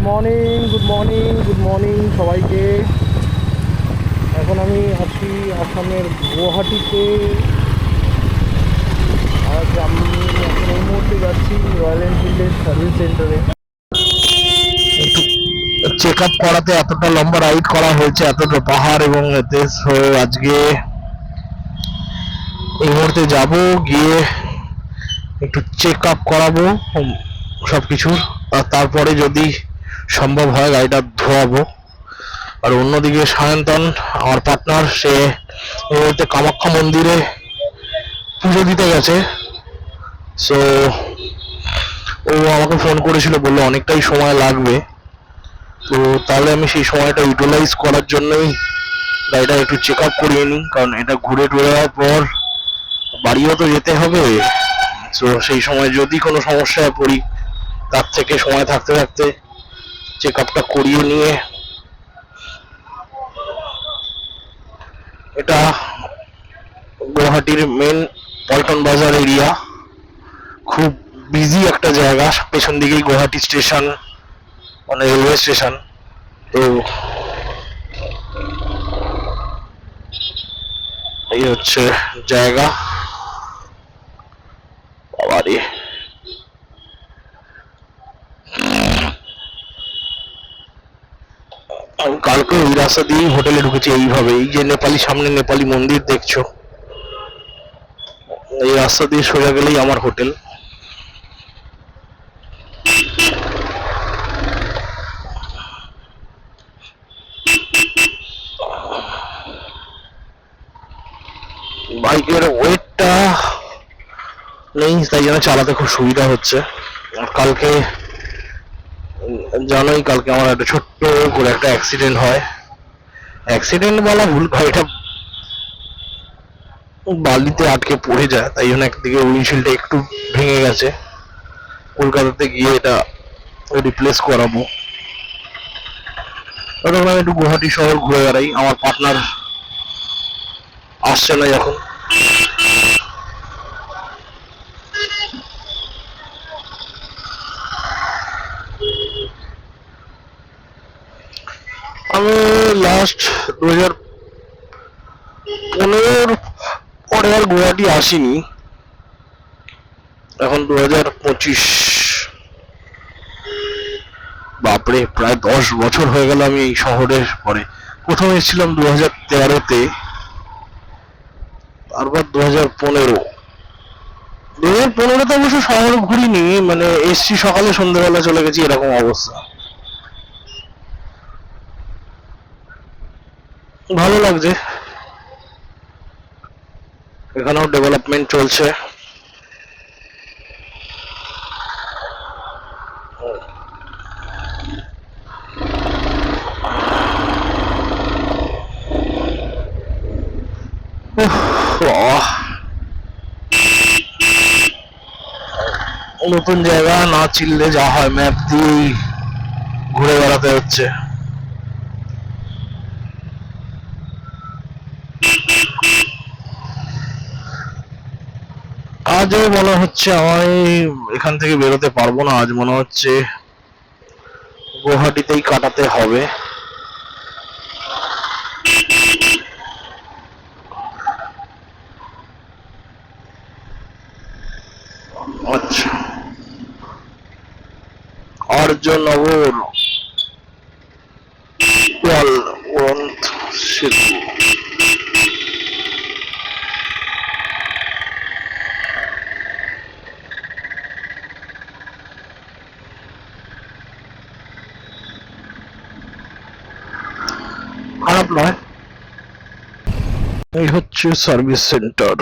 Morning সবাইকে। এখন আমি আছি আসামের গুয়াহাটিতে। আজ আমি এখন এই মুহূর্তে যাচ্ছি রয়্যাল এনফিল্ডের সার্ভিস সেন্টারে। চেক আপ করাতে এতটা লম্বা রাইড করা হয়েছে, এতটা পাহাড় এবং এতে আজকে এই মুহূর্তে যাব, গিয়ে একটু চেক আপ করাবো সব কিছুর, আর তারপরে যদি সম্ভব হয় গাড়িটা ধোয়াবো। আর অন্যদিকে সায়ন্তন আমার পার্টনার, সে এই মুহূর্তে কামাখ্যা মন্দিরে পুজো দিতে গেছে। সো ও আমাকে ফোন করেছিল, বললো অনেকটাই সময় লাগবে। তো তাহলে আমি সেই সময়টা ইউটিলাইজ করার জন্যই গাড়িটা একটু চেক আপ করিয়ে নিই, কারণ এটা ঘুরে টুরে যাওয়ার পর বাড়িও তো যেতে হবে। তো সেই সময় যদি কোনো সমস্যায় পড়ি, তার থেকে সময় থাকতে থাকতে চেক আপটা করিয়ে নিয়ে। এটা গুয়াহাটির মেন পল্টন বাজার এরিয়া, খুব বিজি একটা জায়গা। পেছন দিকেই গুয়াহাটি স্টেশন, মানে রেলওয়ে স্টেশন। তো এই হচ্ছে জায়গা। বাবারে, আমি কালকে ওই রাস্তা দিয়েই হোটেলে ঢুকেছি এইভাবে। এই যে নেপালি, সামনে নেপালি মন্দির দেখছো, এই রাস্তা দিয়ে সোজা গেলেই আমার হোটেল। বাইকের ওয়েটটা নেই, তাই জন্য চালাতে খুব সুবিধা হচ্ছে। আর কালকে জানোই, কালকে আমার একটা ছোট্ট করে একটা অ্যাক্সিডেন্ট হয়। অ্যাক্সিডেন্ট বলা ভুল, গাড়িটা বালিতে আটকে পড়ে যায়, তাই জন্য একদিকে উইন্ডশিল্ডটা একটু ভেঙে গেছে। কলকাতাতে গিয়ে এটা রিপ্লেস করাবো। তখন আমি একটু গুয়াহাটি শহর ঘুরে বেড়াই। আমার পার্টনার আসছে না যখন। আমি লাস্ট 2015 পরে আর গুয়াহাটি আসিনি। এখন 2025, বাপরে প্রায় 10 বছর হয়ে গেল আমি এই শহরের পরে। প্রথম এসেছিলাম 2013-তে, তারপর 2015-তে অবশ্য শহর ঘুরিনি, মানে এসছি সকালে সন্ধ্যাবেলা চলে গেছি, এরকম অবস্থা। ভালো লাগছে, এখানেও ডেভেলপমেন্ট চলছে। নতুন জায়গা না চিনলে যা হয়, ম্যাপ দিয়েই ঘুরে বেড়াতে হচ্ছে। আজও মনে হচ্ছে আমি এখান থেকে বেরোতে পারবো না। আজ মনে হচ্ছে গুয়াহাটিতেই কাটাতে হবে। আচ্ছা, আর্যনগর সেতু। খারাপ নয়। এই হচ্ছে service centre.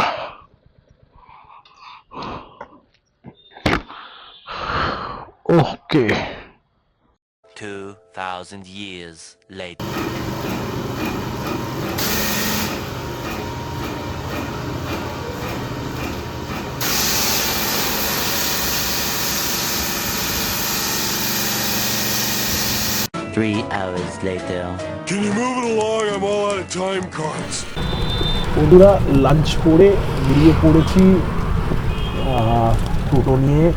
Okay. 2000 years later. Three hours later. Can you move it along? I'm all out of time cards. বন্ধুরা, লাঞ্চ করে বেরিয়ে পড়েছি টোটো নিয়ে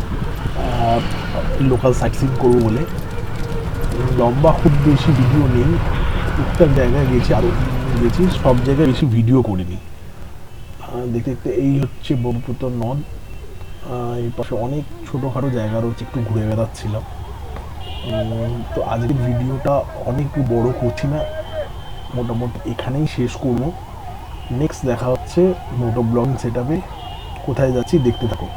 লোকাল সাইট সিইং করবো বলে। লম্বা খুব বেশি ভিডিও নেই, টুকটাক জায়গায় গেছি, আরও গেছি, সব জায়গায় বেশি ভিডিও করিনি। দেখতে দেখতে এই হচ্ছে ব্রহ্মপুত্র নদ। এই পাশে অনেক ছোটোখাটো জায়গা রয়েছে, একটু ঘুরে বেড়াচ্ছিলাম। তো আজকের ভিডিওটা অনেক বড় করছি না, মোটামুটি এখানেই শেষ করব। নেক্সট দেখা হচ্ছে মোটো ব্লগিং সেট আপে, কোথায় যাচ্ছি দেখতে থাকো।